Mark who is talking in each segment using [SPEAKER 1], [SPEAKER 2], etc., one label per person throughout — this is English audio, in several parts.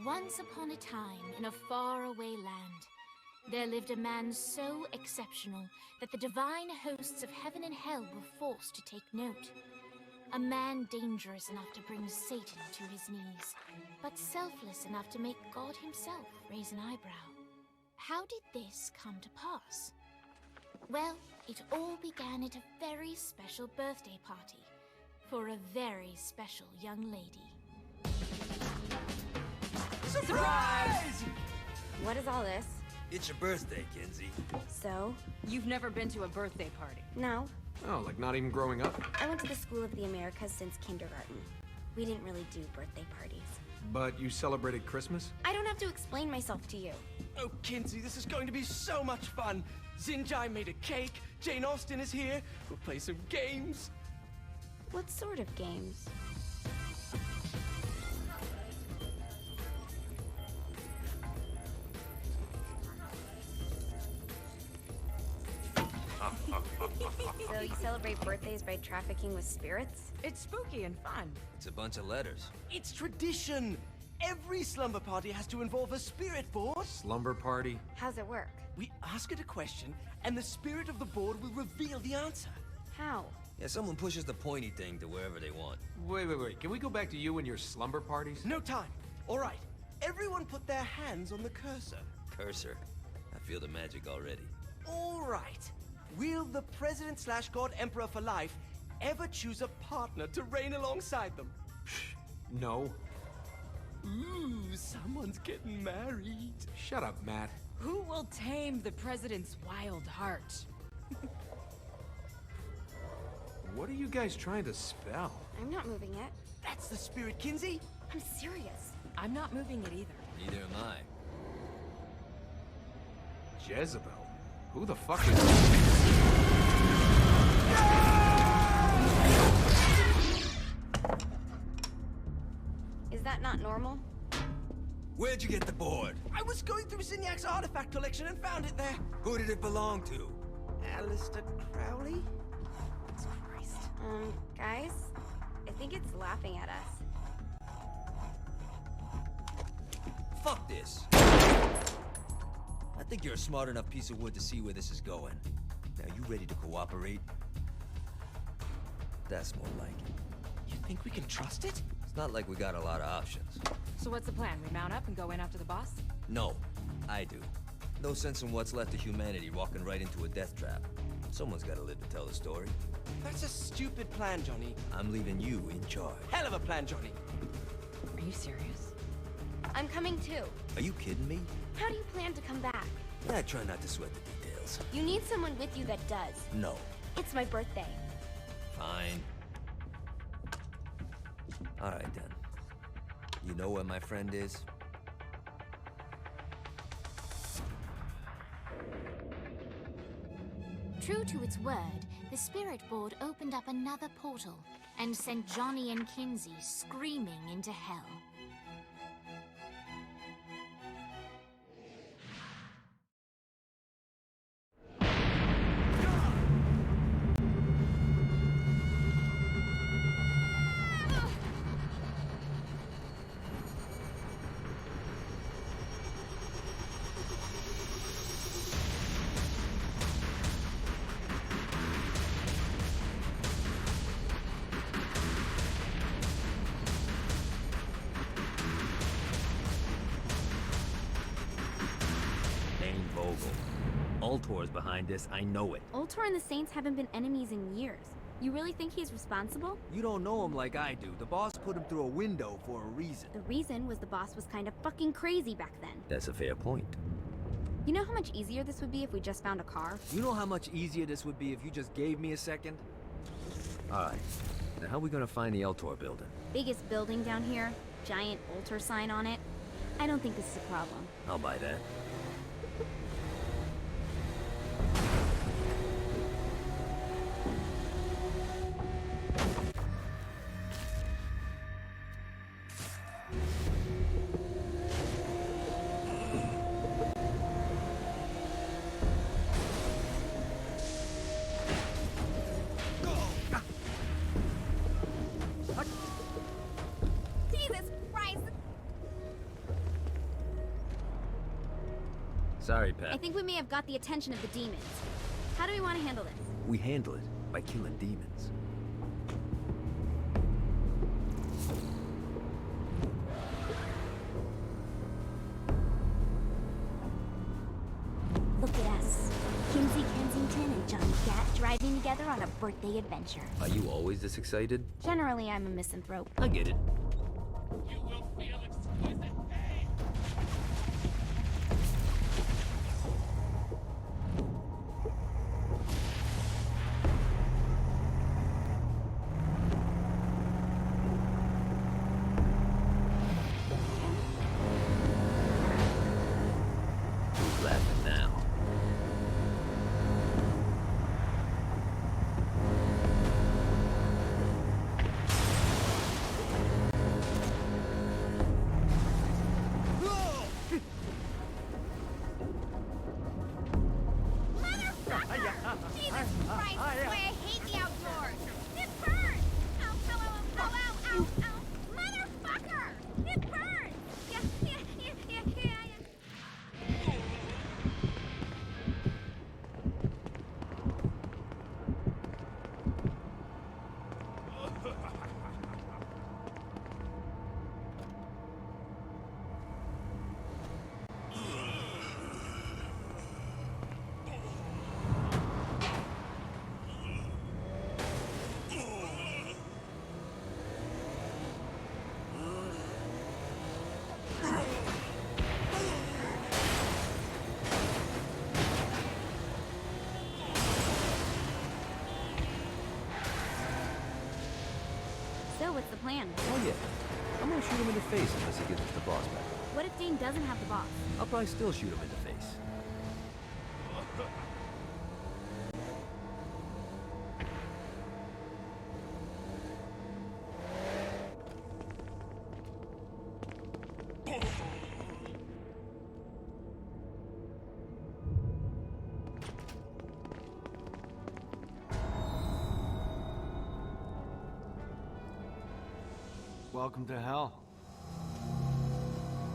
[SPEAKER 1] Once upon a time, in a faraway land, there lived a man so exceptional that the divine hosts of heaven and hell were forced to take note. A man dangerous enough to bring Satan to his knees, but selfless enough to make God himself raise an eyebrow. How did this come to pass? Well, it all began at a very special birthday party for a very special young lady.
[SPEAKER 2] Surprise!
[SPEAKER 3] What is all this?
[SPEAKER 4] It's your birthday, Kinsey.
[SPEAKER 3] So?
[SPEAKER 2] You've never been to a birthday party.
[SPEAKER 3] No.
[SPEAKER 5] Oh, like not even growing up?
[SPEAKER 3] I went to the School of the Americas since kindergarten. We didn't really do birthday parties.
[SPEAKER 5] But you celebrated Christmas?
[SPEAKER 3] I don't have to explain myself to you.
[SPEAKER 6] Oh, Kinsey, this is going to be so much fun. Zinjai made a cake, Jane Austen is here, we'll play some games.
[SPEAKER 3] What sort of games? So you celebrate birthdays by trafficking with spirits?
[SPEAKER 2] It's spooky and fun.
[SPEAKER 4] It's a bunch of letters.
[SPEAKER 6] It's tradition. Every slumber party has to involve a spirit board.
[SPEAKER 5] Slumber party?
[SPEAKER 3] How's it work?
[SPEAKER 6] We ask it a question, and the spirit of the board will reveal the answer.
[SPEAKER 3] How?
[SPEAKER 4] Yeah, someone pushes the pointy thing to wherever they want.
[SPEAKER 5] Wait. Can we go back to you and your slumber parties?
[SPEAKER 6] No time. All right. Everyone put their hands on the cursor.
[SPEAKER 4] Cursor. I feel the magic already.
[SPEAKER 6] All right. Will the President/God Emperor for life ever choose a partner to reign alongside them?
[SPEAKER 5] No.
[SPEAKER 6] Ooh, someone's getting married.
[SPEAKER 5] Shut up, Matt.
[SPEAKER 2] Who will tame the president's wild heart?
[SPEAKER 5] What are you guys trying to spell?
[SPEAKER 3] I'm not moving it.
[SPEAKER 6] That's the spirit, Kinsey.
[SPEAKER 3] I'm serious.
[SPEAKER 2] I'm not moving it either.
[SPEAKER 4] Neither am I.
[SPEAKER 5] Jezebel? Who the fuck is...
[SPEAKER 3] Is that not normal?
[SPEAKER 4] Where'd you get the board?
[SPEAKER 6] I was going through Zinyak's artifact collection and found it there.
[SPEAKER 4] Who did it belong to?
[SPEAKER 6] Aleister Crowley?
[SPEAKER 3] Christ. Guys? I think it's laughing at us.
[SPEAKER 4] Fuck this. I think you're a smart enough piece of wood to see where this is going. Now, you ready to cooperate? That's more like it.
[SPEAKER 6] You think we can trust it?
[SPEAKER 4] It's not like we got a lot of options.
[SPEAKER 2] So what's the plan? We mount up and go in after the boss?
[SPEAKER 4] No, I do. No sense in what's left of humanity walking right into a death trap. Someone's gotta live to tell the story.
[SPEAKER 6] That's a stupid plan, Johnny.
[SPEAKER 4] I'm leaving you in charge.
[SPEAKER 6] Hell of a plan, Johnny.
[SPEAKER 2] Are you serious?
[SPEAKER 3] I'm coming too.
[SPEAKER 4] Are you kidding me?
[SPEAKER 3] How do you plan to come back?
[SPEAKER 4] I try not to sweat the details.
[SPEAKER 3] You need someone with you that does.
[SPEAKER 4] No.
[SPEAKER 3] It's my birthday.
[SPEAKER 4] Fine. Alright then. You know where my friend is?
[SPEAKER 1] True to its word, the spirit board opened up another portal and sent Johnny and Kinsey screaming into hell.
[SPEAKER 4] Ultor's behind this, I know it.
[SPEAKER 3] Ultor and the Saints haven't been enemies in years. You really think he's responsible?
[SPEAKER 4] You don't know him like I do. The boss put him through a window for a reason.
[SPEAKER 3] The reason was the boss was kind of fucking crazy back then.
[SPEAKER 4] That's a fair point.
[SPEAKER 3] You know how much easier this would be if we just found a car?
[SPEAKER 4] You know how much easier this would be if you just gave me a second? Alright. Now how are we gonna find the Ultor building?
[SPEAKER 3] Biggest building down here, giant Ultor sign on it. I don't think this is a problem.
[SPEAKER 4] I'll buy that.
[SPEAKER 3] Jesus Christ!
[SPEAKER 4] Sorry,
[SPEAKER 3] I
[SPEAKER 4] Pat.
[SPEAKER 3] think we may have got the attention of the demons. How do we want to handle this?
[SPEAKER 4] We handle it by killing demons.
[SPEAKER 3] Look at us. Kinsey Kensington and Johnny Gat driving together on a birthday adventure.
[SPEAKER 4] Are you always this excited?
[SPEAKER 3] Generally, I'm a misanthrope.
[SPEAKER 4] I get it. Who's laughing now?
[SPEAKER 3] Jesus Christ, that's why I hate the outdoors! It burns! Ow, ow, ow, ow, ow, ow, ow! Motherfucker! It burns! Yeah. So, what's the plan?
[SPEAKER 4] Oh yeah. I'm gonna shoot him in the face unless he gives us the boss back.
[SPEAKER 3] What if Dane doesn't have the boss?
[SPEAKER 4] I'll probably still shoot him in the face.
[SPEAKER 7] Welcome to hell.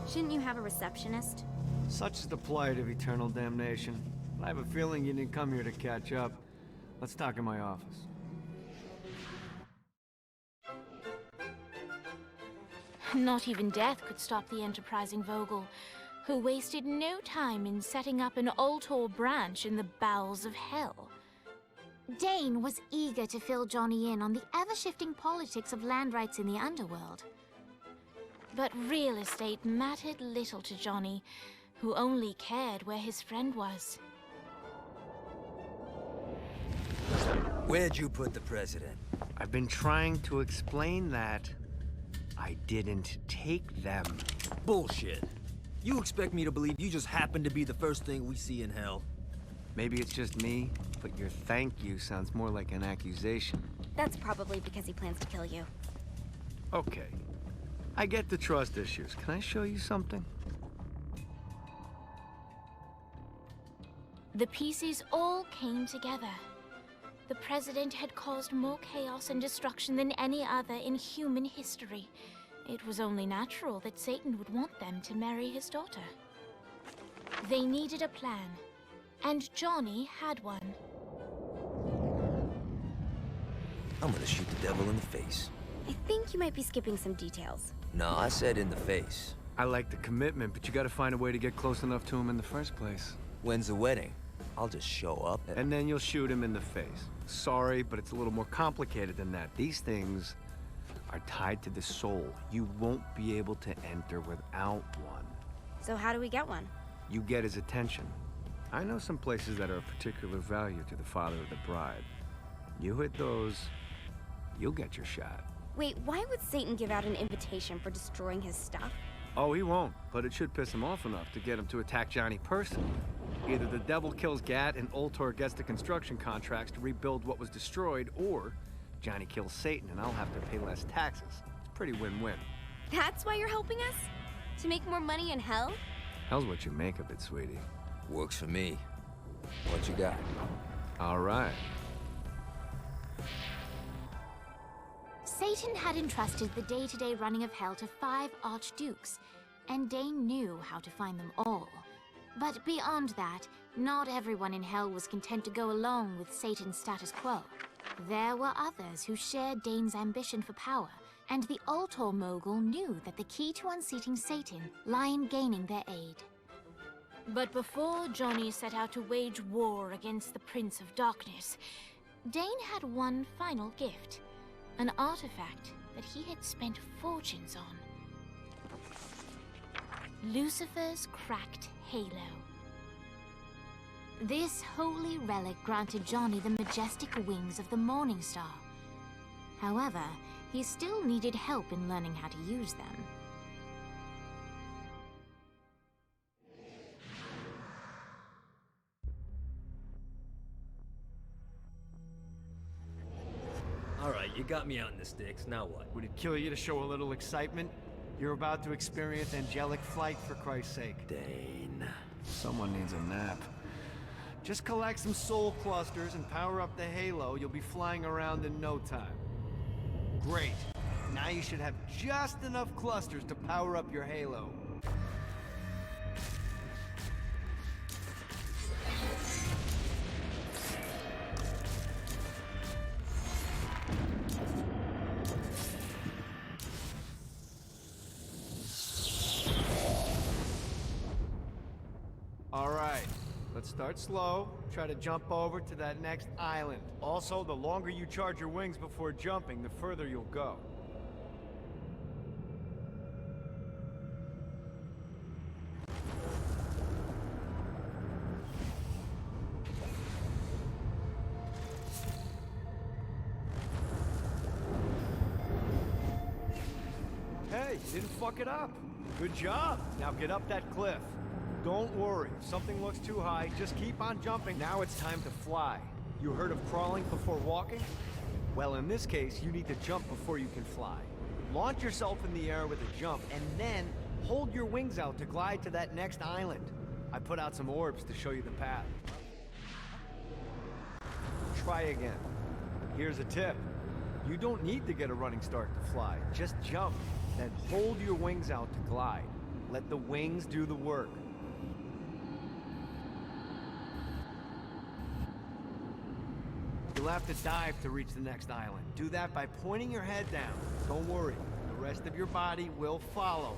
[SPEAKER 3] Shouldn't you have a receptionist?
[SPEAKER 7] Such is the plight of eternal damnation. I have a feeling you didn't come here to catch up. Let's talk in my office.
[SPEAKER 1] Not even death could stop the enterprising Vogel, who wasted no time in setting up an Ultor branch in the bowels of hell. Dane was eager to fill Johnny in on the ever-shifting politics of land rights in the underworld. But real estate mattered little to Johnny, who only cared where his friend was.
[SPEAKER 4] Where'd you put the president?
[SPEAKER 7] I've been trying to explain that. I didn't take them.
[SPEAKER 4] Bullshit. You expect me to believe you just happened to be the first thing we see in hell?
[SPEAKER 7] Maybe it's just me, but your thank you sounds more like an accusation.
[SPEAKER 3] That's probably because he plans to kill you.
[SPEAKER 7] Okay. I get the trust issues. Can I show you something?
[SPEAKER 1] The pieces all came together. The president had caused more chaos and destruction than any other in human history. It was only natural that Satan would want them to marry his daughter. They needed a plan, and Johnny had one.
[SPEAKER 4] I'm gonna shoot the devil in the face.
[SPEAKER 3] I think you might be skipping some details.
[SPEAKER 4] No, I said in the face.
[SPEAKER 7] I like the commitment, but you gotta find a way to get close enough to him in the first place.
[SPEAKER 4] When's the wedding? I'll just show up
[SPEAKER 7] And then you'll shoot him in the face. Sorry, but it's a little more complicated than that. These things are tied to the soul. You won't be able to enter without one.
[SPEAKER 3] So how do we get one?
[SPEAKER 7] You get his attention. I know some places that are of particular value to the father of the bride. You hit those, you'll get your shot.
[SPEAKER 3] Wait, why would Satan give out an invitation for destroying his stuff?
[SPEAKER 7] Oh, he won't, but it should piss him off enough to get him to attack Johnny personally. Either the devil kills Gat and Ultor gets the construction contracts to rebuild what was destroyed, or Johnny kills Satan and I'll have to pay less taxes. It's pretty win-win.
[SPEAKER 3] That's why you're helping us? To make more money in hell?
[SPEAKER 7] Hell's what you make of it, sweetie.
[SPEAKER 4] Works for me. What you got?
[SPEAKER 7] All right.
[SPEAKER 1] Satan had entrusted the day-to-day running of hell to 5 archdukes, and Dane knew how to find them all. But beyond that, not everyone in Hell was content to go along with Satan's status quo. There were others who shared Dane's ambition for power, and the Ultor mogul knew that the key to unseating Satan lay in gaining their aid. But before Johnny set out to wage war against the Prince of Darkness, Dane had one final gift, an artifact that he had spent fortunes on. Lucifer's cracked halo. This holy relic granted Johnny the majestic wings of the Morning Star. However, he still needed help in learning how to use them.
[SPEAKER 4] Alright, you got me out in the sticks, now what?
[SPEAKER 7] Would it kill you to show a little excitement? You're about to experience angelic flight, for Christ's sake.
[SPEAKER 4] Dane.
[SPEAKER 7] Someone needs a nap. Just collect some soul clusters and power up the halo. You'll be flying around in no time. Great. Now you should have just enough clusters to power up your halo. All right, let's start slow. Try to jump over to that next island. Also, the longer you charge your wings before jumping, the further you'll go. Hey, you didn't fuck it up. Good job. Now get up that cliff. Don't worry, if something looks too high, just keep on jumping. Now it's time to fly. You heard of crawling before walking? Well, in this case, you need to jump before you can fly. Launch yourself in the air with a jump, and then hold your wings out to glide to that next island. I put out some orbs to show you the path. Try again. Here's a tip. You don't need to get a running start to fly. Just jump, then hold your wings out to glide. Let the wings do the work. You'll have to dive to reach the next island. Do that by pointing your head down. Don't worry, the rest of your body will follow.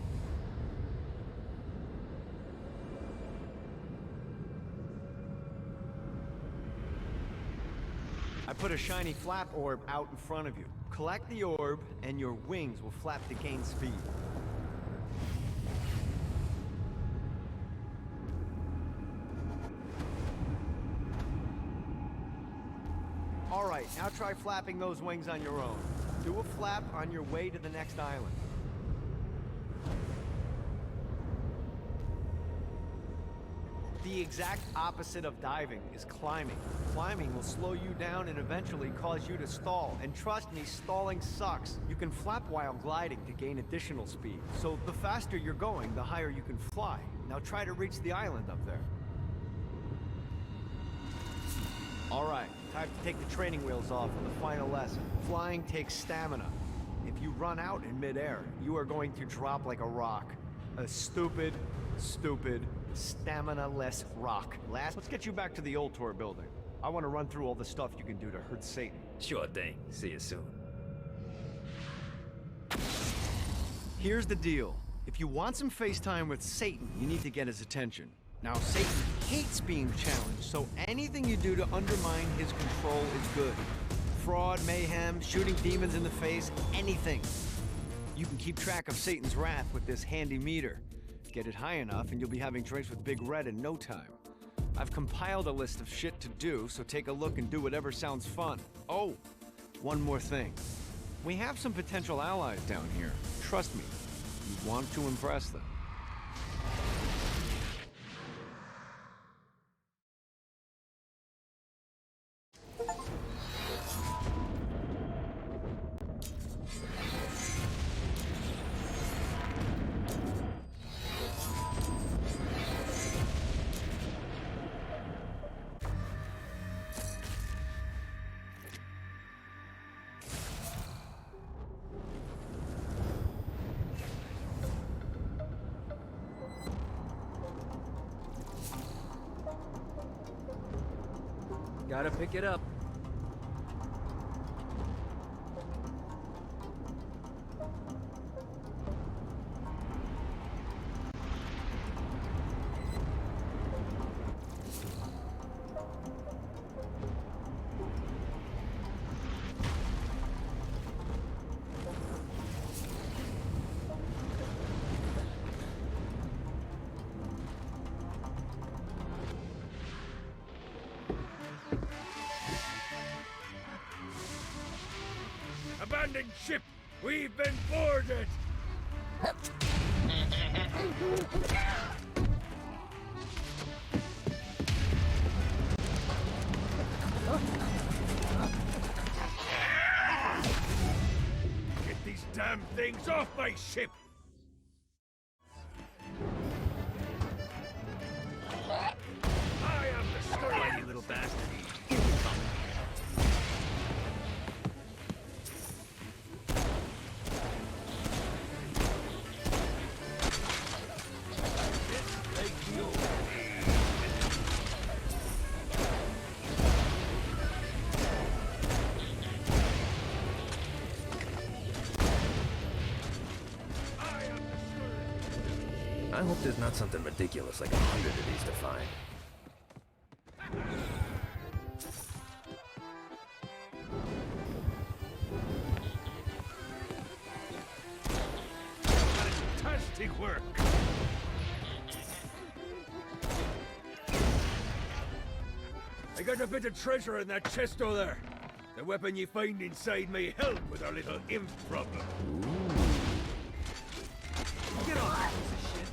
[SPEAKER 7] I put a shiny flap orb out in front of you. Collect the orb, and your wings will flap to gain speed. Alright, now try flapping those wings on your own. Do a flap on your way to the next island. The exact opposite of diving is climbing. Climbing will slow you down and eventually cause you to stall. And trust me, stalling sucks. You can flap while gliding to gain additional speed. So the faster you're going, the higher you can fly. Now try to reach the island up there. Alright, time to take the training wheels off for the final lesson. Flying takes stamina. If you run out in midair, you are going to drop like a rock. A stupid, stamina-less rock. Let's get you back to the Ultor building. I want to run through all the stuff you can do to hurt Satan.
[SPEAKER 4] Sure thing. See you soon.
[SPEAKER 7] Here's the deal. If you want some face time with Satan, you need to get his attention. Now, Satan hates being challenged, so anything you do to undermine his control is good. Fraud, mayhem, shooting demons in the face, anything. You can keep track of Satan's wrath with this handy meter. Get it high enough and you'll be having drinks with Big Red in no time. I've compiled a list of shit to do, so take a look and do whatever sounds fun. Oh, one more thing. We have some potential allies down here. Trust me, you want to impress them.
[SPEAKER 6] Gotta pick it up.
[SPEAKER 8] Abandoned ship! We've been boarded! Get these damn things off my ship! I am the story, you little bastard.
[SPEAKER 9] I hope there's not something ridiculous like 100 of these to find.
[SPEAKER 8] Fantastic work! I got a bit of treasure in that chest over there. The weapon you find inside may help with our little imp problem.
[SPEAKER 6] Get off, piece of shit.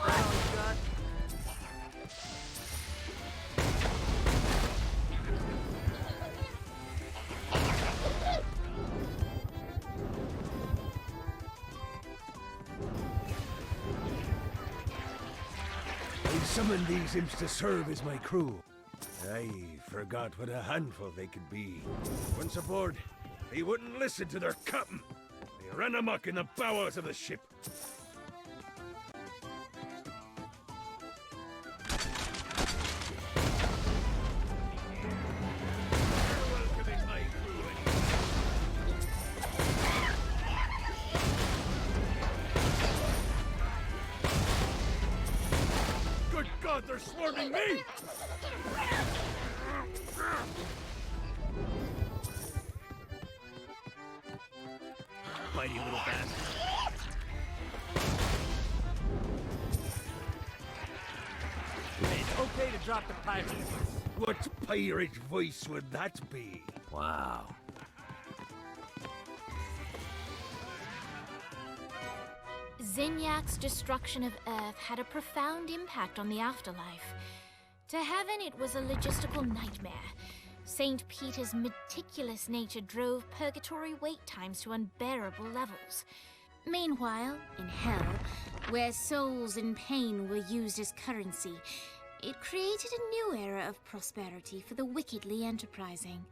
[SPEAKER 6] Oh, God.
[SPEAKER 8] I summoned these imps to serve as my crew. I forgot what a handful they could be. Once aboard, they wouldn't listen to their captain. They ran amok in the bowels of the ship. You're welcome in my crew anyway. Good God, they're swarming me!
[SPEAKER 6] Mighty little bastard. It's okay to drop the pirate voice.
[SPEAKER 8] What pirate voice would that be?
[SPEAKER 9] Wow.
[SPEAKER 1] Zinyak's destruction of Earth had a profound impact on the afterlife. To heaven, it was a logistical nightmare. St. Peter's meticulous nature drove purgatory wait times to unbearable levels. Meanwhile, in hell, where souls in pain were used as currency, it created a new era of prosperity for the wickedly enterprising.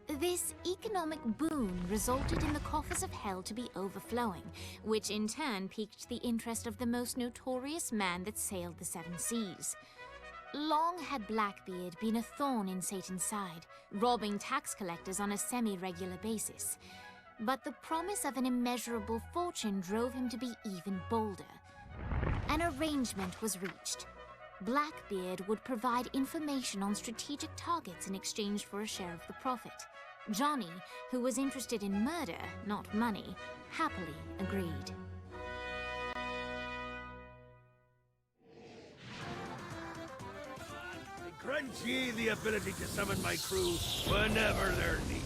[SPEAKER 1] This economic boon resulted in the coffers of hell to be overflowing, which in turn piqued the interest of the most notorious man that sailed the seven seas. Long had Blackbeard been a thorn in Satan's side, robbing tax collectors on a semi-regular basis. But the promise of an immeasurable fortune drove him to be even bolder. An arrangement was reached. Blackbeard would provide information on strategic targets in exchange for a share of the profit. Johnny, who was interested in murder, not money, happily agreed.
[SPEAKER 8] Grant ye the ability to summon my crew whenever they're needed.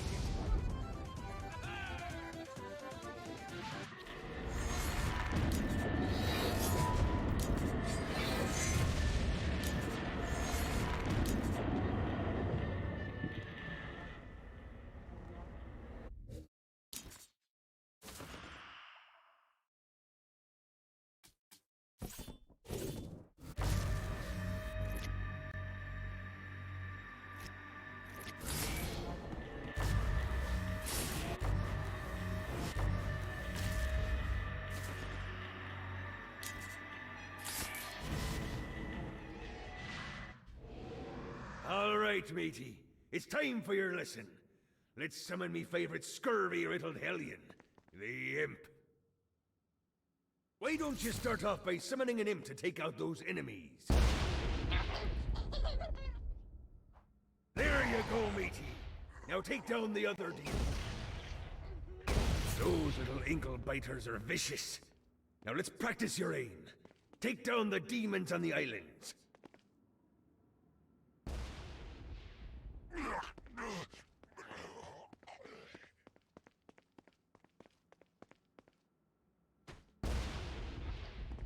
[SPEAKER 8] right, matey. It's time for your lesson. Let's summon me favorite scurvy-riddled hellion, the Imp. Why don't you start off by summoning an Imp to take out those enemies? There you go, matey. Now take down the other demon. Those little inkle biters are vicious. Now let's practice your aim. Take down the demons on the islands.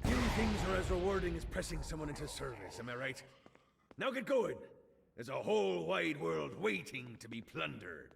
[SPEAKER 8] Few things are as rewarding as pressing someone into service, am I right? Now get going. There's a whole wide world waiting to be plundered.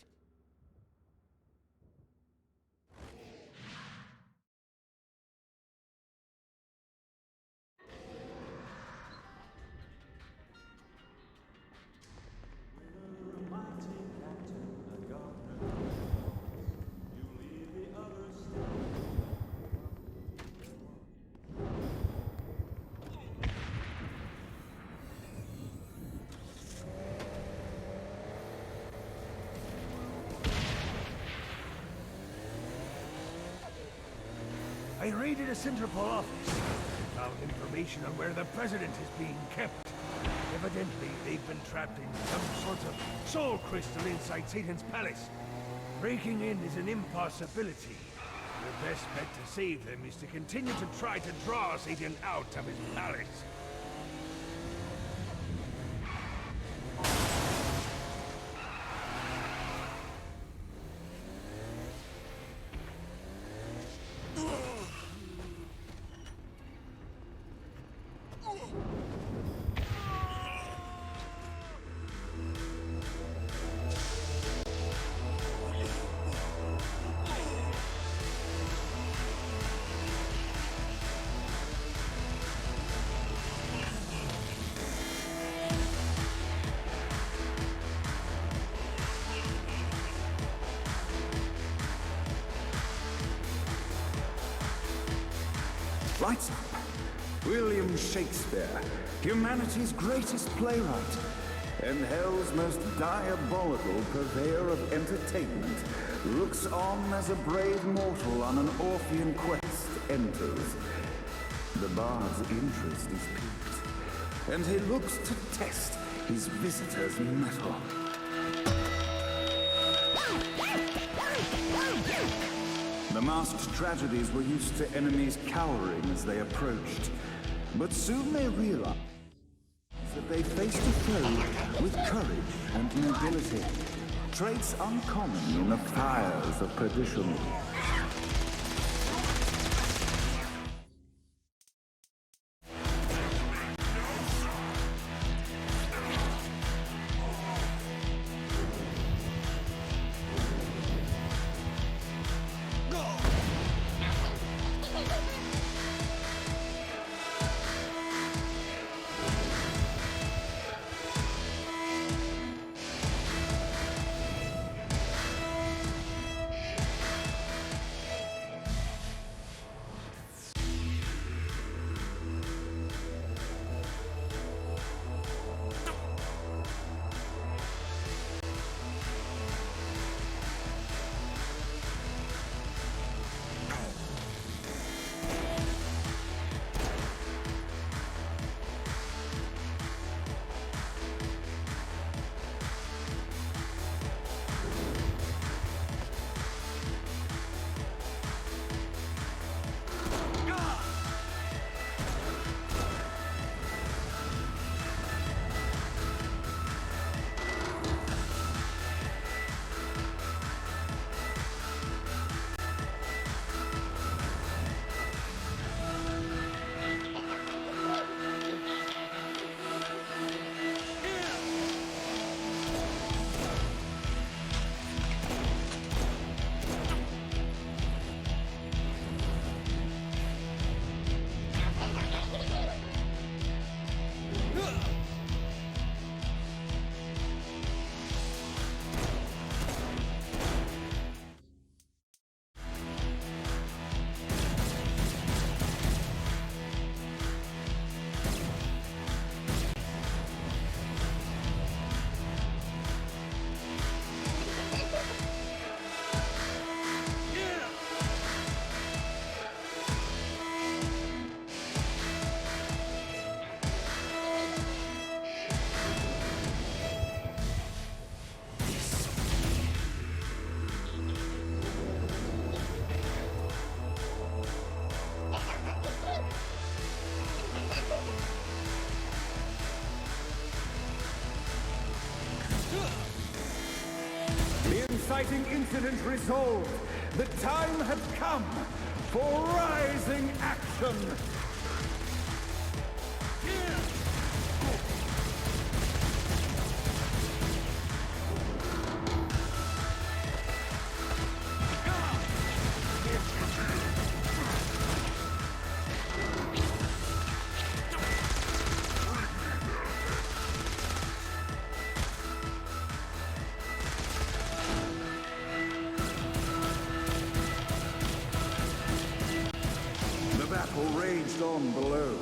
[SPEAKER 8] I raided a Centerpol office. Found information on where the president is being kept. Evidently, they've been trapped in some sort of soul crystal inside Satan's palace. Breaking in is an impossibility. The best bet to save them is to continue to try to draw Satan out of his palace.
[SPEAKER 10] Lights up. William Shakespeare, humanity's greatest playwright, and hell's most diabolical purveyor of entertainment, looks on as a brave mortal on an Orphean quest enters. The bard's interest is piqued, and he looks to test his visitor's mettle. The masked tragedies were used to enemies cowering as they approached, but soon they realized that they faced a foe with courage and nobility, traits uncommon in the fires of perdition. exciting incident resolved, the time had come for rising action! Raged on below,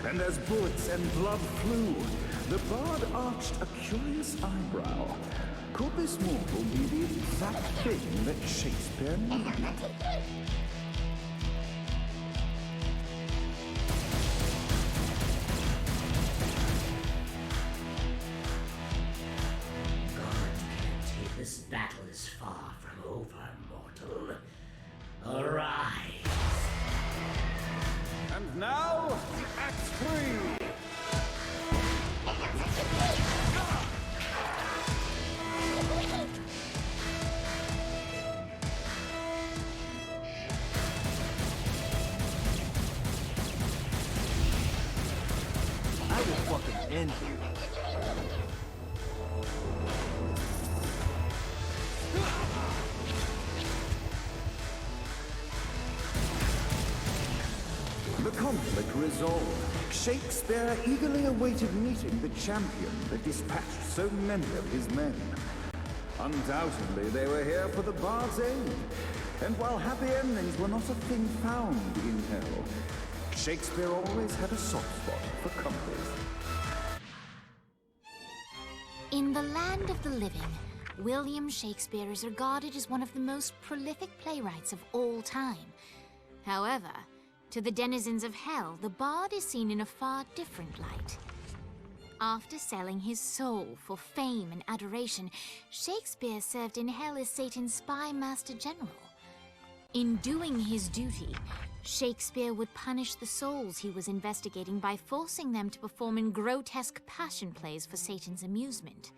[SPEAKER 10] and as bullets and blood flew, the bard arched a curious eyebrow. Could this mortal be the exact thing that Shakespeare needed?
[SPEAKER 11] This battle is far from over, mortal. Arise!
[SPEAKER 10] And now, Act 3!
[SPEAKER 6] I will fucking end you.
[SPEAKER 10] The conflict resolved, Shakespeare eagerly awaited meeting the champion that dispatched so many of his men. Undoubtedly, they were here for the bard's aid, and while happy endings were not a thing found in hell, Shakespeare always had a soft spot for comedies.
[SPEAKER 1] In the land of the living, William Shakespeare is regarded as one of the most prolific playwrights of all time. However, to the denizens of hell, the bard is seen in a far different light. After selling his soul for fame and adoration, Shakespeare served in hell as Satan's spy master general. In doing his duty, Shakespeare would punish the souls he was investigating by forcing them to perform in grotesque passion plays for Satan's amusement.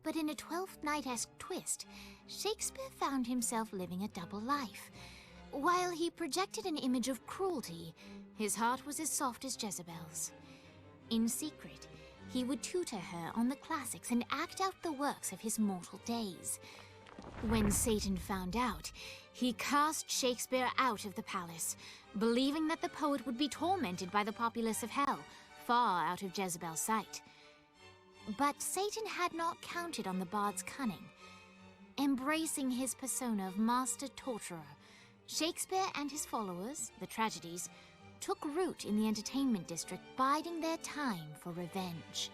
[SPEAKER 1] But in a Twelfth Night-esque twist, Shakespeare found himself living a double life. While he projected an image of cruelty, his heart was as soft as Jezebel's. In secret, he would tutor her on the classics and act out the works of his mortal days. When Satan found out, he cast Shakespeare out of the palace, believing that the poet would be tormented by the populace of hell, far out of Jezebel's sight. But Satan had not counted on the bard's cunning. Embracing his persona of master torturer, Shakespeare and his followers, the tragedies, took root in the entertainment district, biding their time for revenge.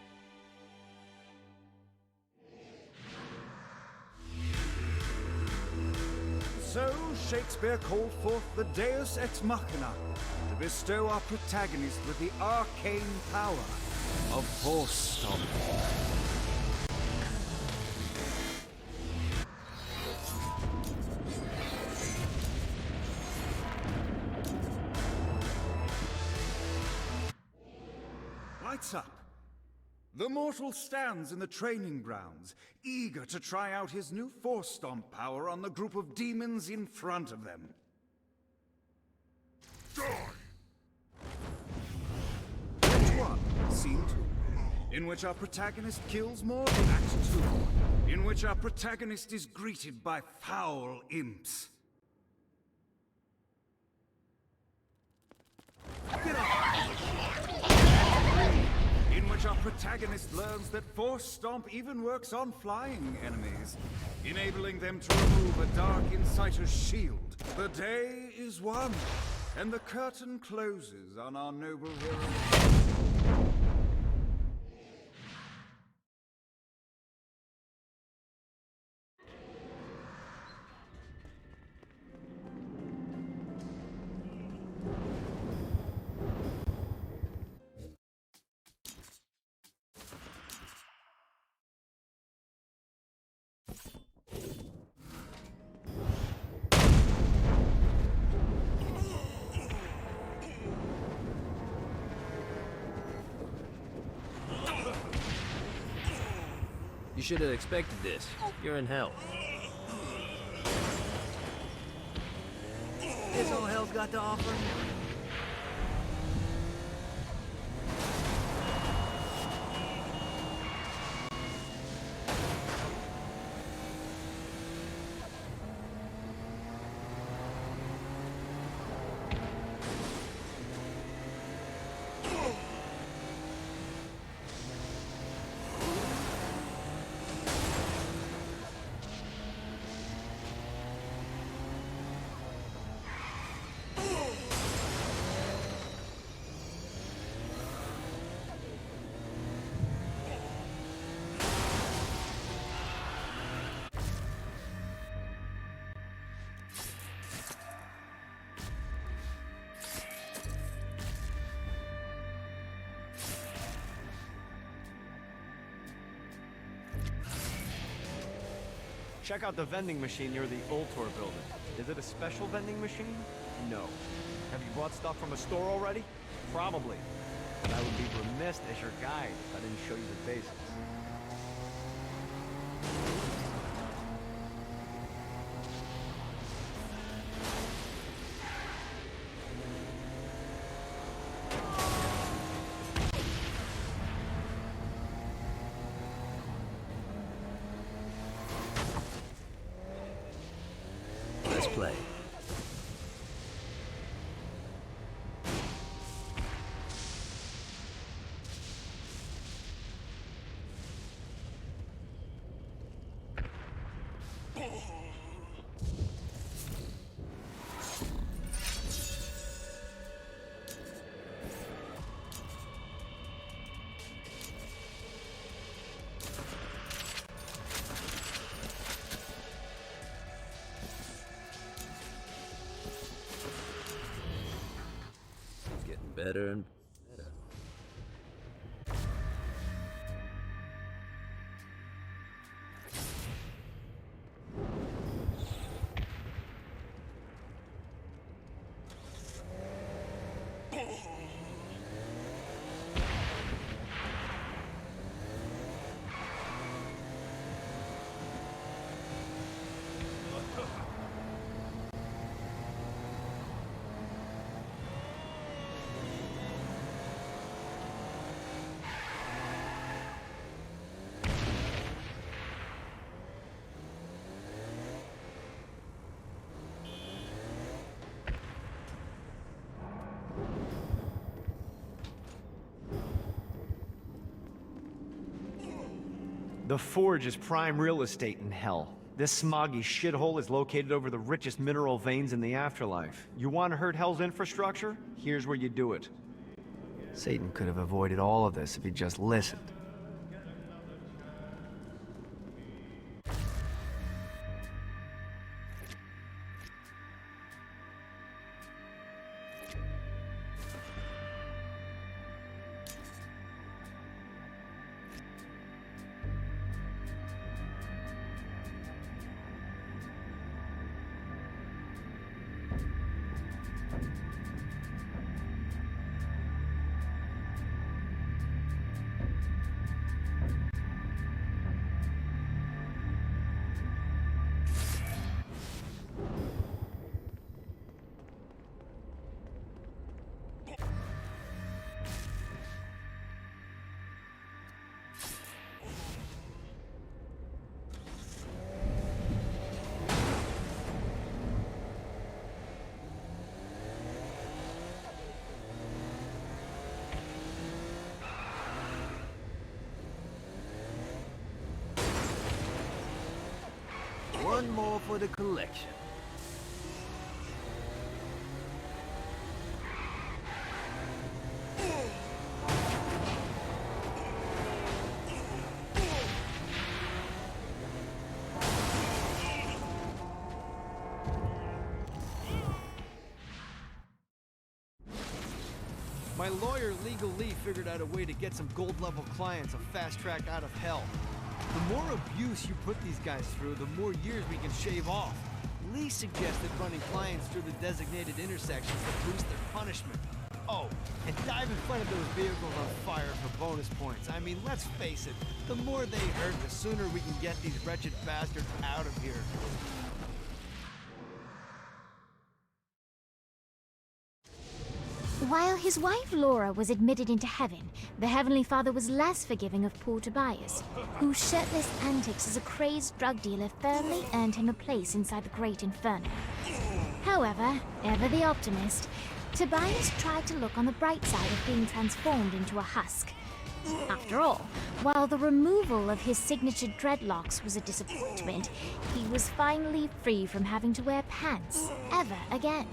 [SPEAKER 10] So Shakespeare called forth the Deus Ex Machina to bestow our protagonist with the arcane power of Force Stomp. Lights up. The mortal stands in the training grounds, eager to try out his new Force Stomp power on the group of demons in front of them. Act 1, Scene 2, in which our protagonist kills more than Act 2, in which our protagonist is greeted by foul imps. Get up! In which our protagonist learns that Force Stomp even works on flying enemies, enabling them to remove a Dark Inciter's shield. The day is won, and the curtain closes on our noble hero.
[SPEAKER 9] You should have expected this. You're in hell.
[SPEAKER 7] all hell's got to offer? Check out the vending machine near the Ultor building. Is it a special vending machine? No. Have you bought stuff from a store already? Probably. And I would be remiss as your guide if I didn't show you the basics.
[SPEAKER 4] Let's play. Better and better.
[SPEAKER 7] The Forge is prime real estate in Hell. This smoggy shithole is located over the richest mineral veins in the afterlife. You want to hurt Hell's infrastructure? Here's where you do it. Satan could have avoided all of this if he just listened. One more for the collection. My lawyer, Legal Lee, figured out a way to get some gold-level clients a fast track out of Hell. The more abuse you put these guys through, the more years we can shave off. Lee suggested running clients through the designated intersections to boost their punishment. Oh, and dive in front of those vehicles on fire for bonus points. I mean, let's face it, the more they hurt, the sooner we can get these wretched bastards out of here.
[SPEAKER 1] While his wife Laura was admitted into heaven, the Heavenly Father was less forgiving of poor Tobias, whose shirtless antics as a crazed drug dealer firmly earned him a place inside the Great Inferno. However, ever the optimist, Tobias tried to look on the bright side of being transformed into a husk. After all, while the removal of his signature dreadlocks was a disappointment, he was finally free from having to wear pants ever again.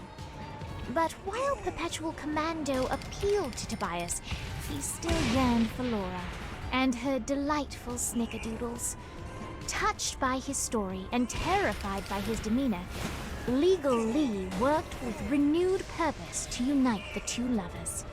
[SPEAKER 1] But while Perpetual Commando appealed to Tobias, he still yearned for Laura and her delightful snickerdoodles. Touched by his story and terrified by his demeanor, Legal Lee worked with renewed purpose to unite the two lovers.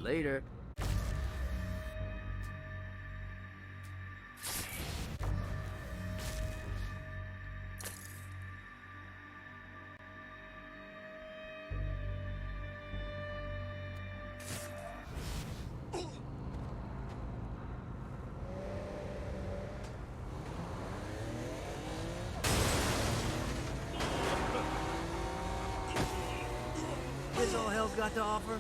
[SPEAKER 9] Later.
[SPEAKER 4] This all hell's got to offer?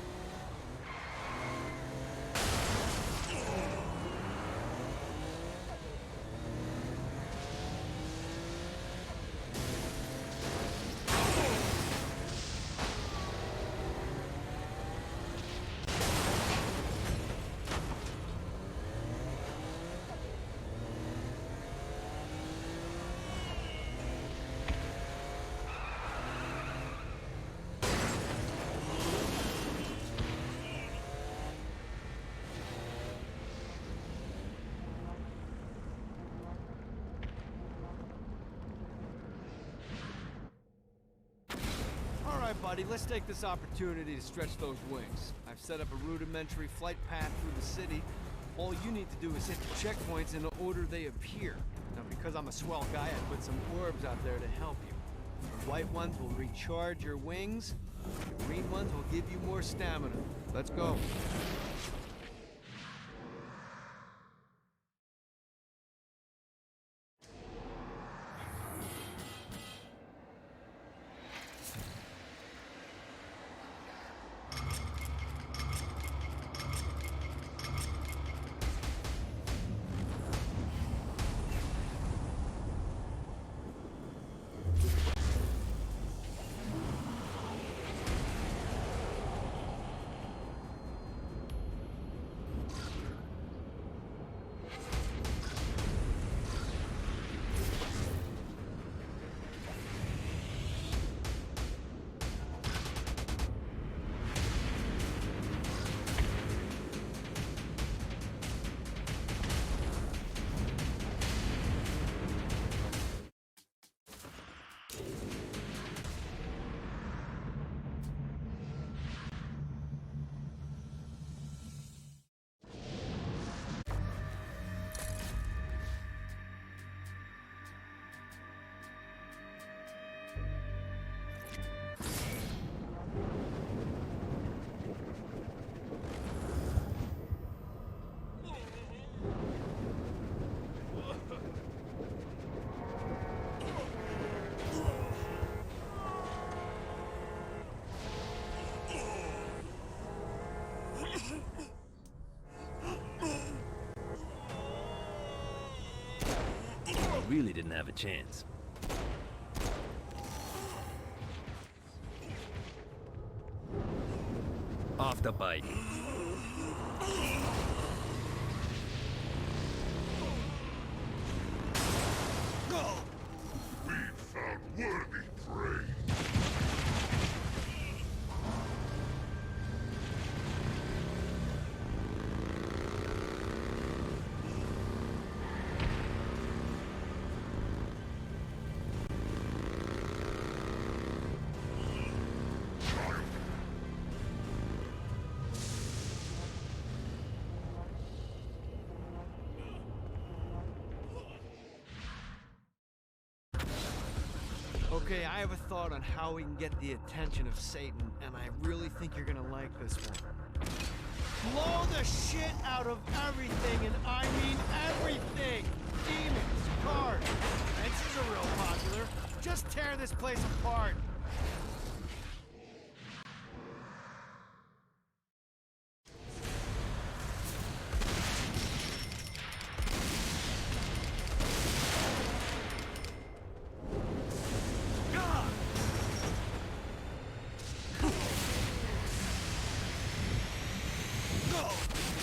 [SPEAKER 7] Buddy, let's take this opportunity to stretch those wings. I've set up a rudimentary flight path through the city. All you need to do is hit the checkpoints in the order they appear. Now, because I'm a swell guy, I put some orbs out there to help you. The white ones will recharge your wings. The green ones will give you more stamina. Let's go.
[SPEAKER 9] Really didn't have a chance. Off the bike.
[SPEAKER 7] Okay, I have a thought on how we can get the attention of Satan, and I really think you're gonna like this one. Blow the shit out of everything, and I mean everything! Demons, cars, fences are real popular. Just tear this place apart.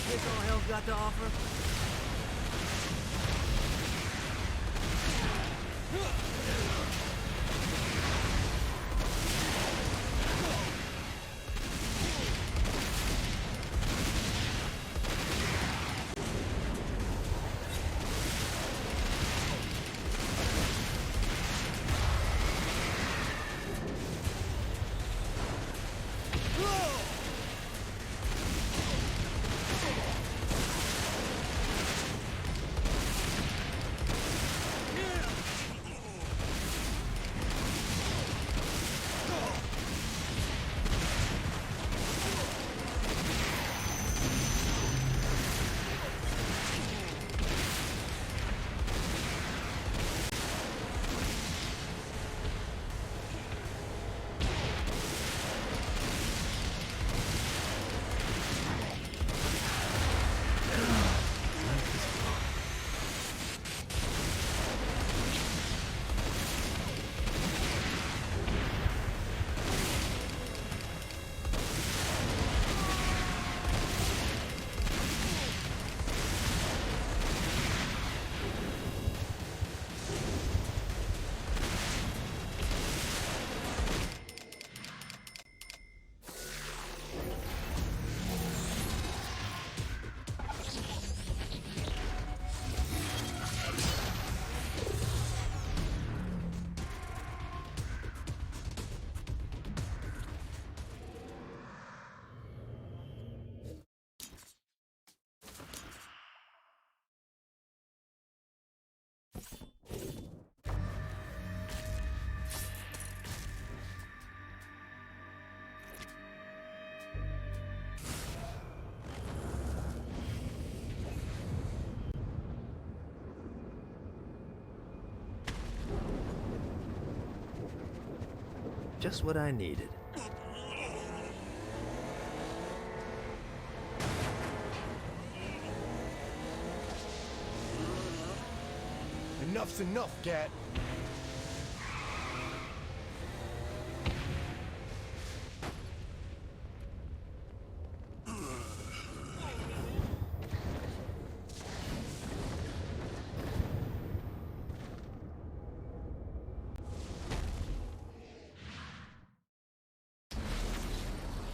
[SPEAKER 4] That's all hell's got to offer?
[SPEAKER 9] Just what I needed.
[SPEAKER 6] Enough's enough, Gat.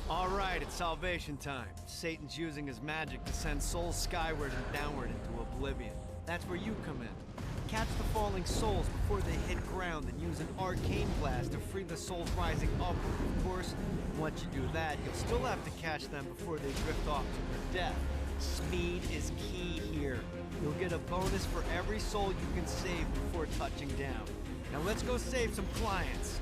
[SPEAKER 7] All right, it's salvation time. Satan's using his magic to send souls skyward and downward into oblivion. That's where you come in. Catch the falling souls before they hit ground and use an arcane blast to free the souls rising upward. Of course, once you do that, you'll still have to catch them before they drift off to their death. Speed is key here. You'll get a bonus for every soul you can save before touching down. Now let's go save some clients.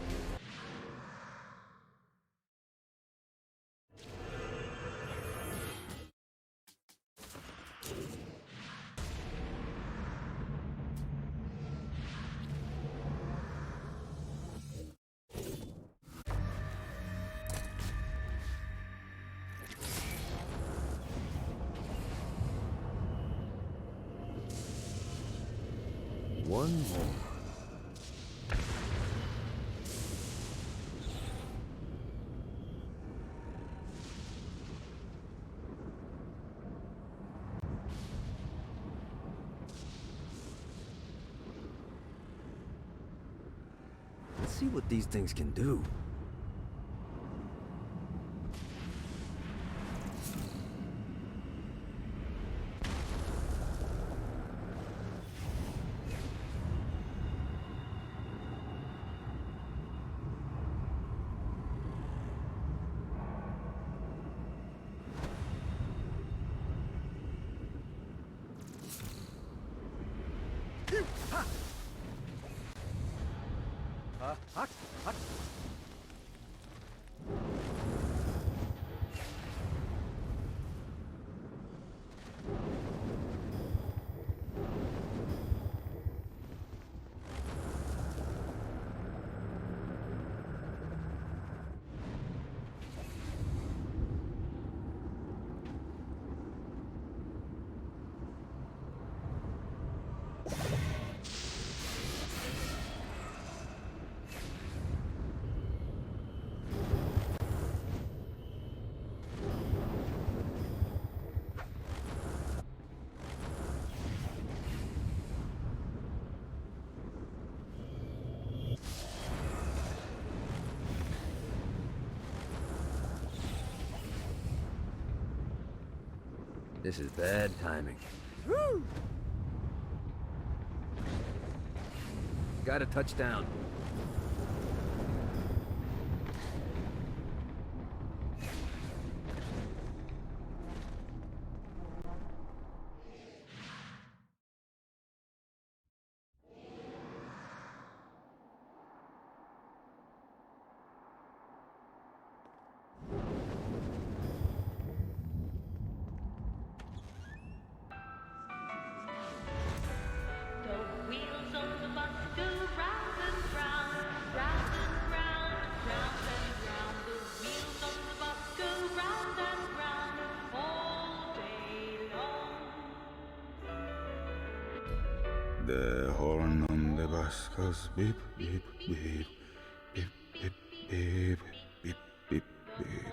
[SPEAKER 9] One more. Let's see what these things can do. This is bad timing. Woo! Got a touchdown.
[SPEAKER 10] The horn on the bus goes beep, beep, beep, beep, beep, beep, beep, beep, beep.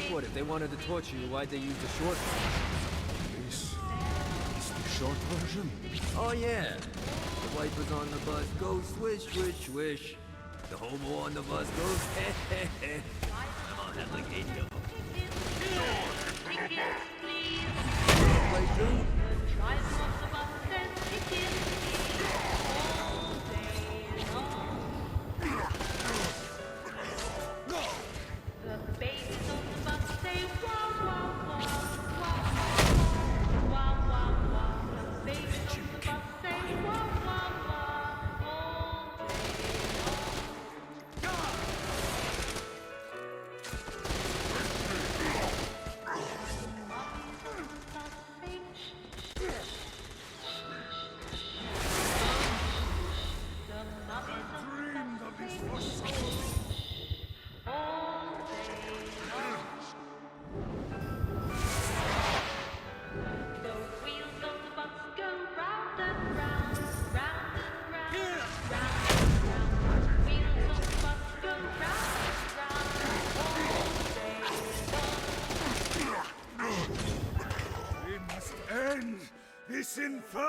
[SPEAKER 4] What, if they wanted to torture you, why'd they use the short one?
[SPEAKER 10] This is the short version.
[SPEAKER 4] Oh yeah. The wipers on the bus go swish, swish, swish. The hobo on the bus goes heh, heh, heh. Come on, that's like 80 of them. Play through?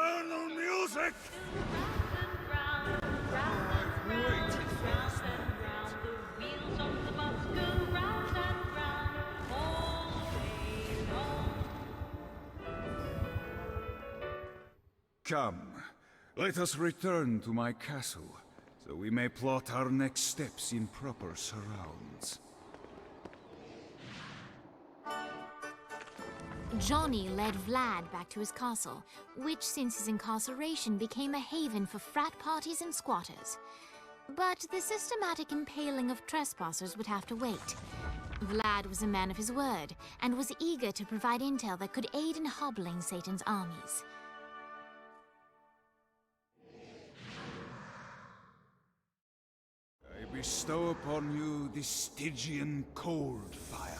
[SPEAKER 10] infernal music! Come, let us return to my castle, so we may plot our next steps in proper surrounds.
[SPEAKER 1] Johnny led Vlad back to his castle, which since his incarceration became a haven for frat parties and squatters. But the systematic impaling of trespassers would have to wait. Vlad was a man of his word, and was eager to provide intel that could aid in hobbling Satan's armies.
[SPEAKER 10] I bestow upon you the Stygian cold fire.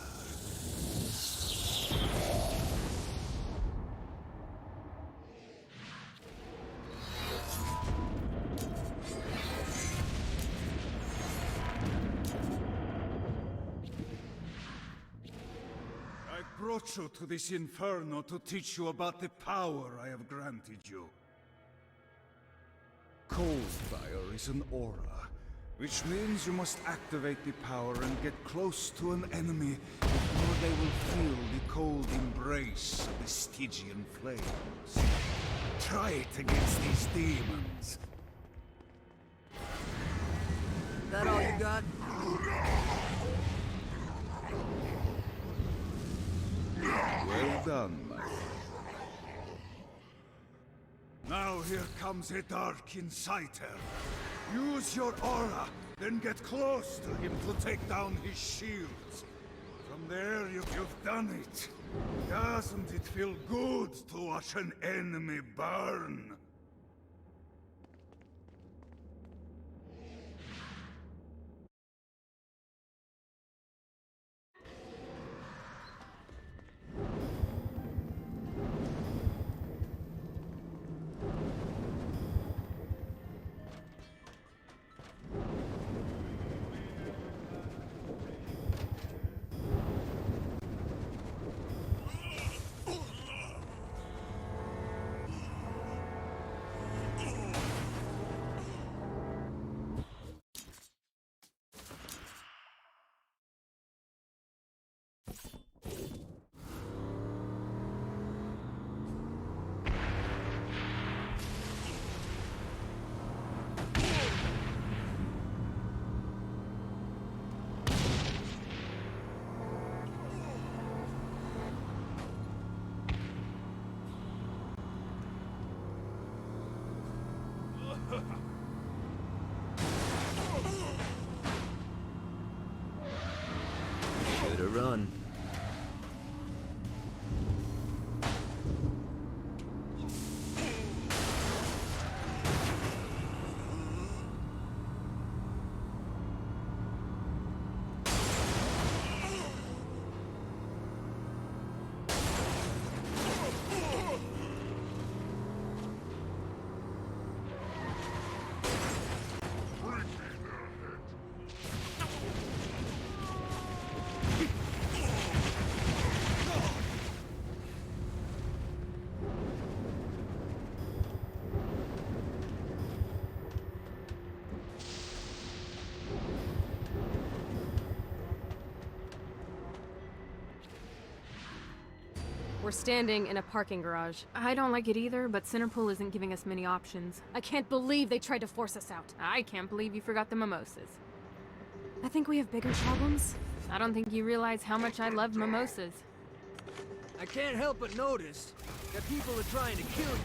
[SPEAKER 10] I brought you to this inferno to teach you about the power I have granted you. Cold fire is an aura, which means you must activate the power and get close to an enemy before they will feel the cold embrace of the Stygian flames. Try it against these demons.
[SPEAKER 4] That all you got?
[SPEAKER 10] Well done, my friend. Now here comes a Dark Inciter. Use your aura, then get close to him to take down his shields. From there, you've done it. Doesn't it feel good to watch an enemy burn?
[SPEAKER 4] Better run.
[SPEAKER 2] We're standing in a parking garage. I don't like it either, but Centerpool isn't giving us many options. I can't believe they tried to force us out. I can't believe you forgot the mimosas. I think we have bigger problems. I don't think you realize how much I love mimosas.
[SPEAKER 4] I can't help but notice that people are trying to kill you.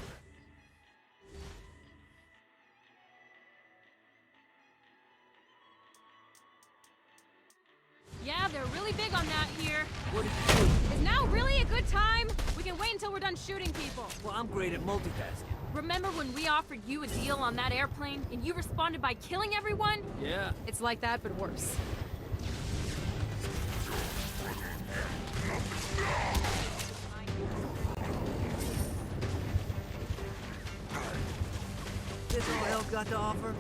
[SPEAKER 2] Yeah, they're really big on that here.
[SPEAKER 4] What did you do?
[SPEAKER 2] Is now really a good time? We can wait until we're done shooting people.
[SPEAKER 4] Well, I'm great at multitasking.
[SPEAKER 2] Remember when we offered you a deal on that airplane and you responded by killing everyone?
[SPEAKER 4] Yeah.
[SPEAKER 2] It's like that, but worse.
[SPEAKER 4] This all hell's got to offer?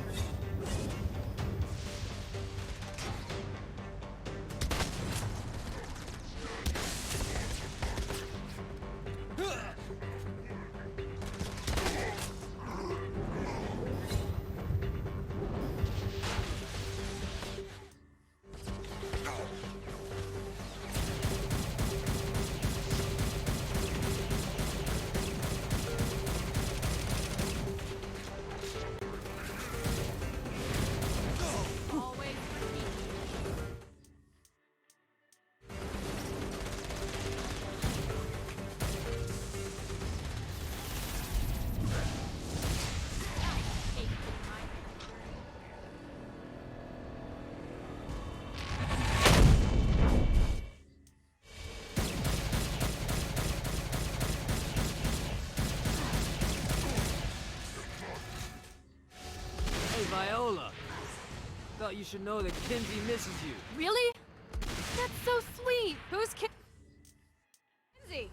[SPEAKER 4] Viola. Thought you should know that Kinsey misses you.
[SPEAKER 2] Really? That's so sweet! Who's Kinsey?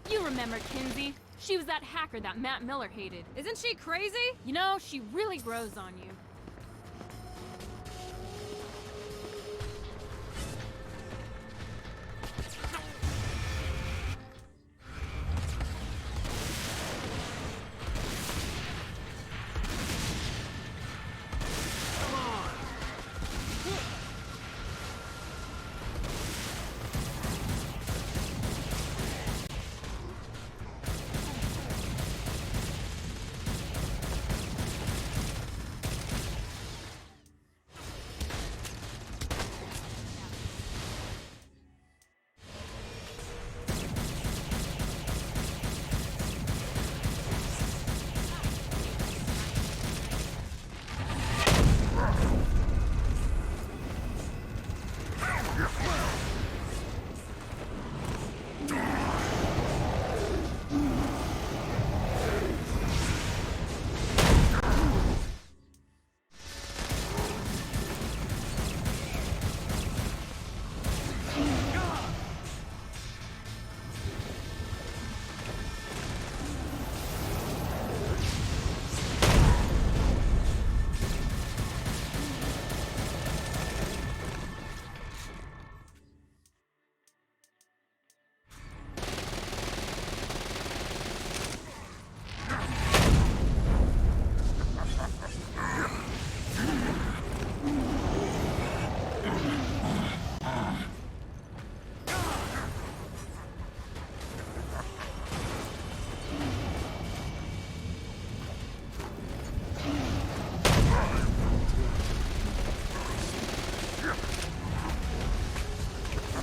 [SPEAKER 2] You remember Kinsey? She was that hacker that Matt Miller hated. Isn't she crazy? You know, she really grows on you.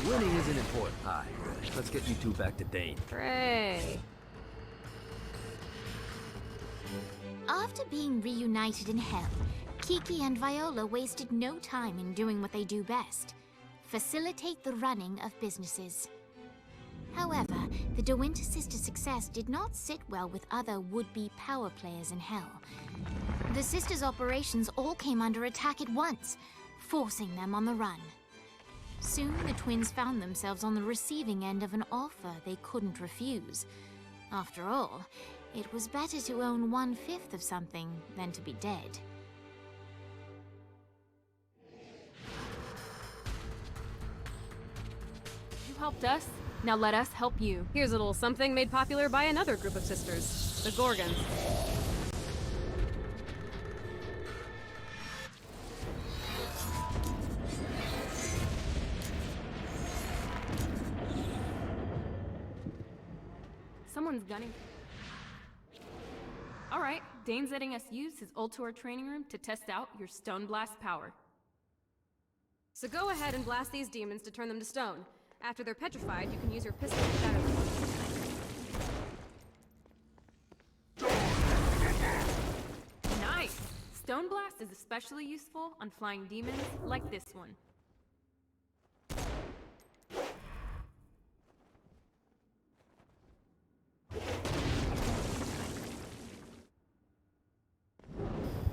[SPEAKER 4] Winning isn't important. Hi. Let's get you two back to Dane.
[SPEAKER 2] Hooray.
[SPEAKER 1] After being reunited in Hell, Kiki and Viola wasted no time in doing what they do best: facilitate the running of businesses. However, the De Winter sisters' success did not sit well with other would-be power players in Hell. The sisters' operations all came under attack at once, forcing them on the run. Soon, the twins found themselves on the receiving end of an offer they couldn't refuse. After all, it was better to own 1/5 of something than to be dead.
[SPEAKER 2] You helped us, now let us help you. Here's a little something made popular by another group of sisters, the Gorgons. Someone's gunning. Alright, Dane's letting us use his Ultor training room to test out your Stone Blast power. So go ahead and blast these demons to turn them to stone. After they're petrified, you can use your pistol to shatter them. Nice! Stone Blast is especially useful on flying demons like this one.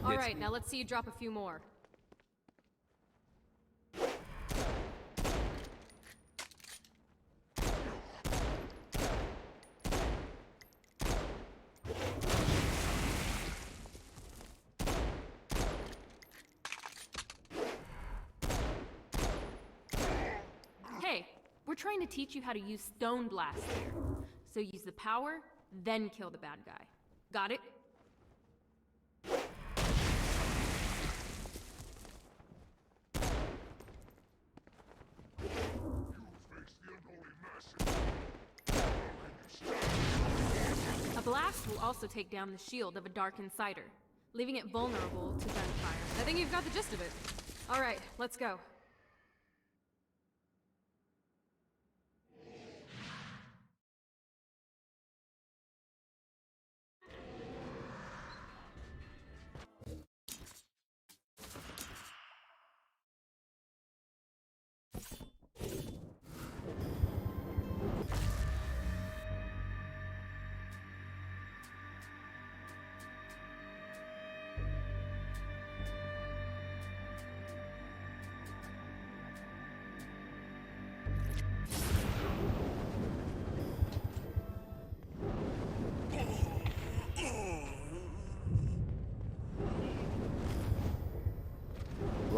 [SPEAKER 2] Alright, now let's see you drop a few more. Hey, we're trying to teach you how to use Stone Blast here. So use the power, then kill the bad guy. Got it? A blast will also take down the shield of a Dark Insider, leaving it vulnerable to gunfire. I think you've got the gist of it. Alright, let's go.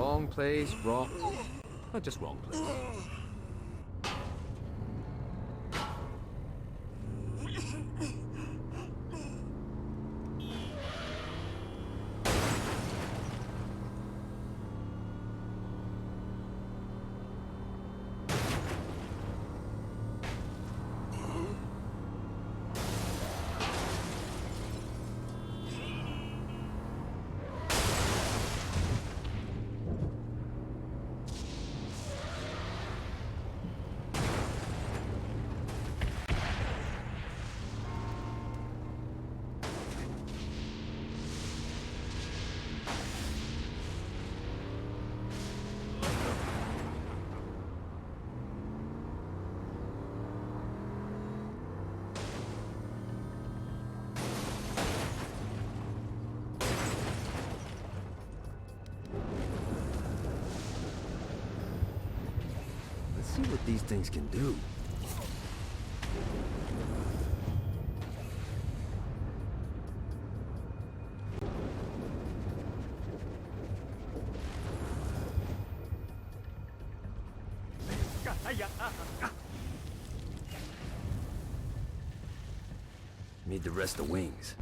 [SPEAKER 4] Wrong place, wrong... Not just wrong place.
[SPEAKER 9] Let's see what these things can do. Need to rest the wings.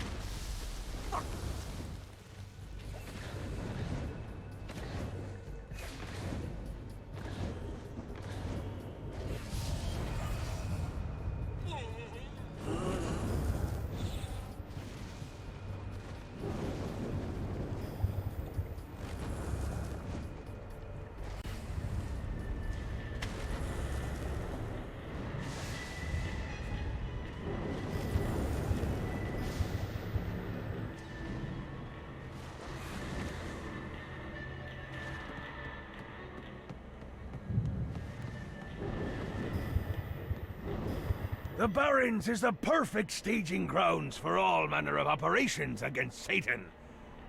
[SPEAKER 8] The Barrens is the perfect staging grounds for all manner of operations against Satan.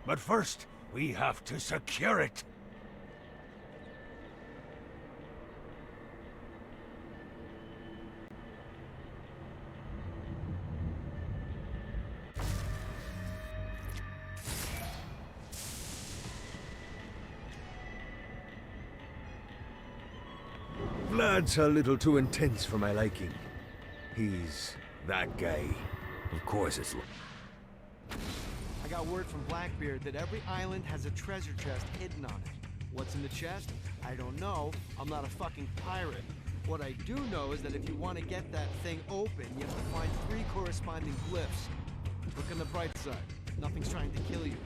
[SPEAKER 8] But first, we have to secure it. Vlad's a little too intense for my liking. He's that guy.
[SPEAKER 9] Of course it's...
[SPEAKER 12] I got word from Blackbeard that every island has a treasure chest hidden on it. What's in the chest? I don't know. I'm not a fucking pirate. What I do know is that if you want to get that thing open, you have to find 3 corresponding glyphs. Look on the bright side. Nothing's trying to kill you.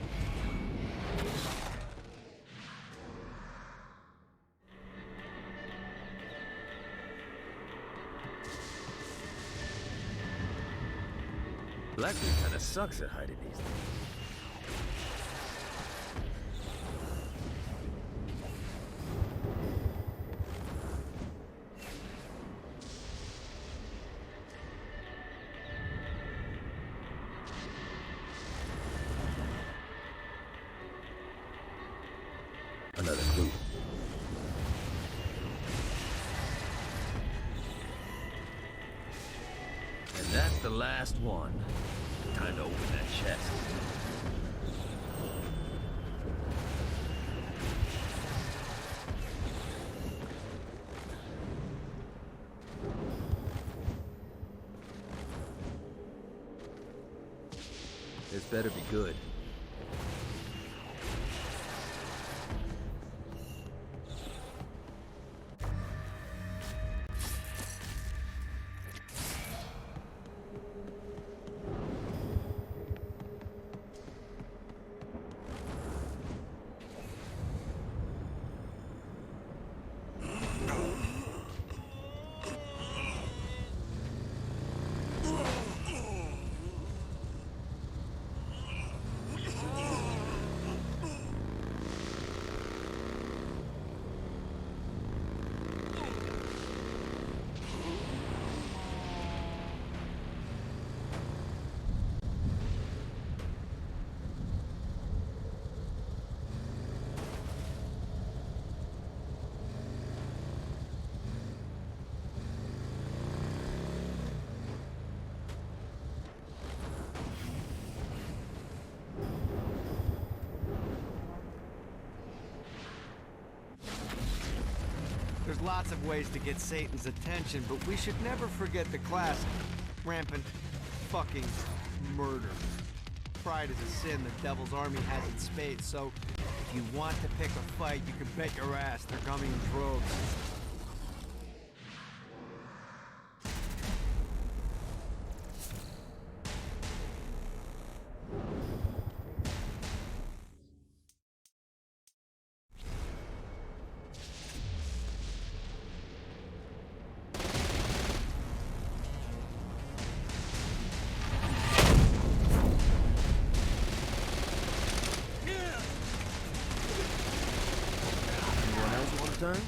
[SPEAKER 9] Blackbeard kinda sucks at hiding these things. Another clue.
[SPEAKER 4] And that's the last one. Time to open that chest. This better be good.
[SPEAKER 12] lots of ways to get Satan's attention, but we should never forget the classic. Rampant fucking murder. Pride is a sin the Devil's Army has in spades, so if you want to pick a fight, you can bet your ass they're coming in droves.
[SPEAKER 9] Turn?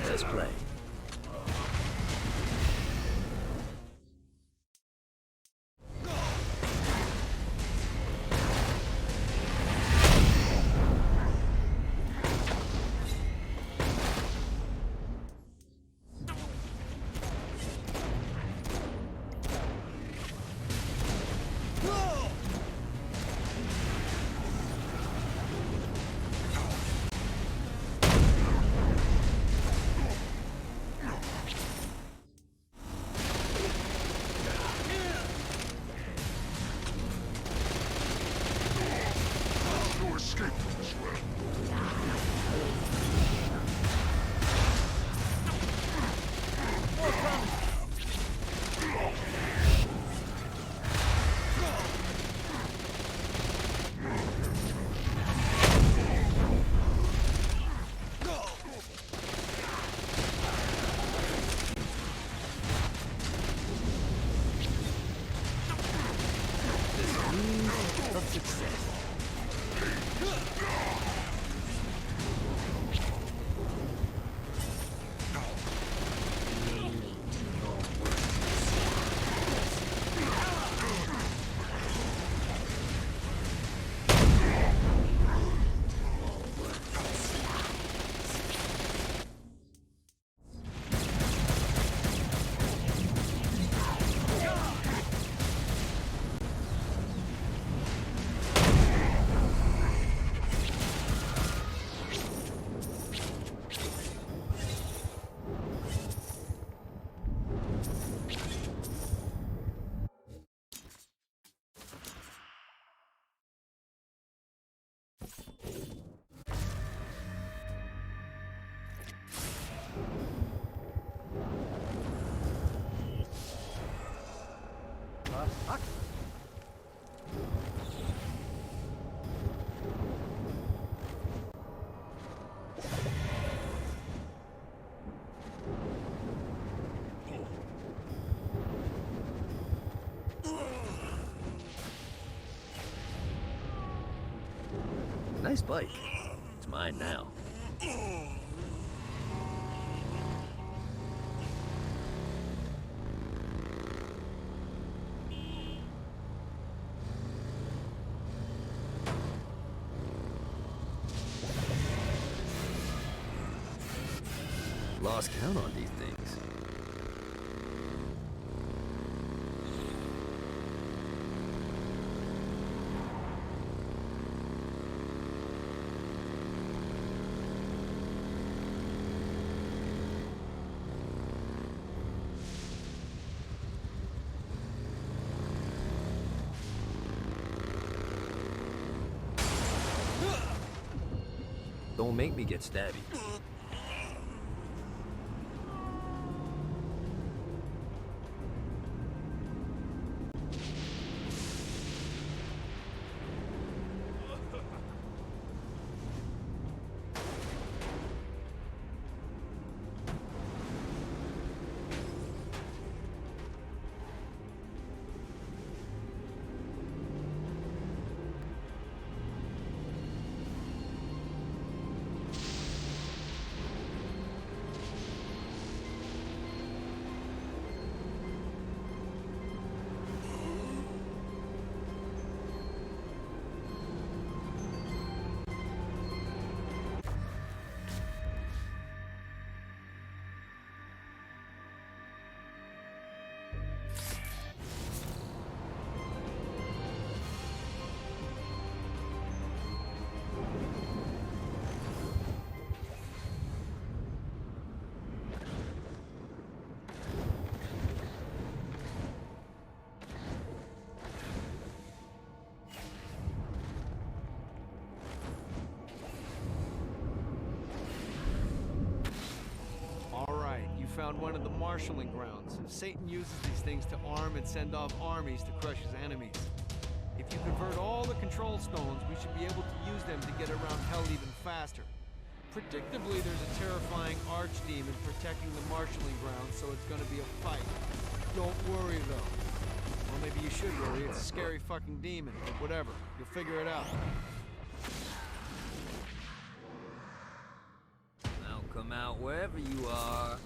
[SPEAKER 9] Let's play. Nice bike. It's mine now. Lost count on these things.
[SPEAKER 4] Don't make me get stabby.
[SPEAKER 12] Found one of the marshalling grounds. Satan uses these things to arm and send off armies to crush his enemies. If you convert all the control stones, we should be able to use them to get around hell even faster. Predictably, there's a terrifying archdemon protecting the marshalling grounds, so it's gonna be a fight. Don't worry, though. Well, maybe you should worry. It's a scary fucking demon, but whatever. You'll figure it out.
[SPEAKER 4] Now come out wherever you are.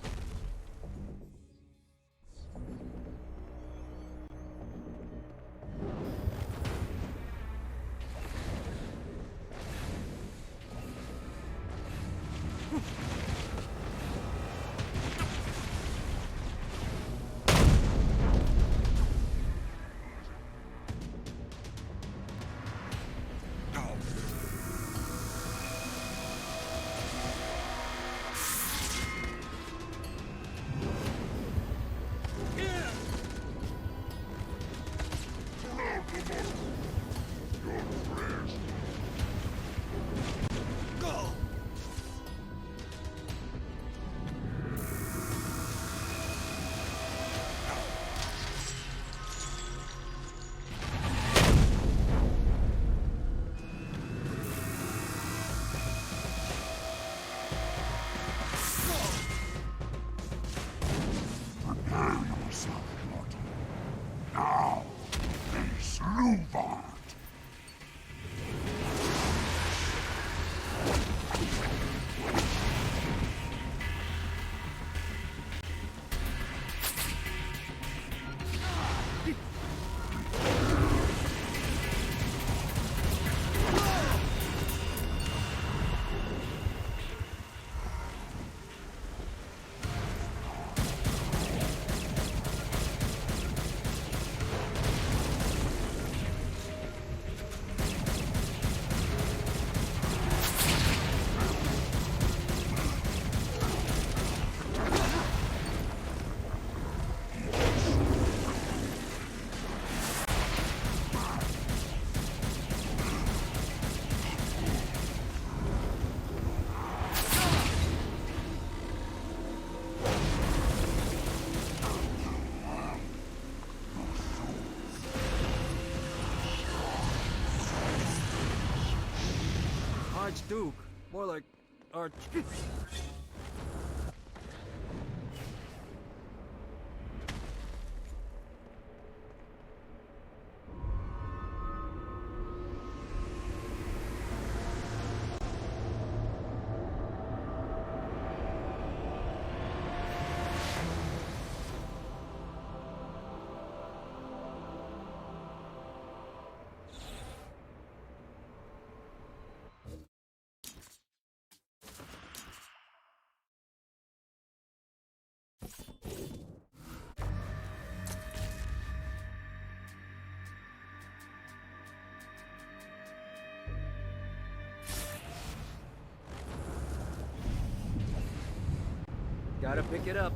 [SPEAKER 4] Archduke. More like Arch... Gotta pick it up.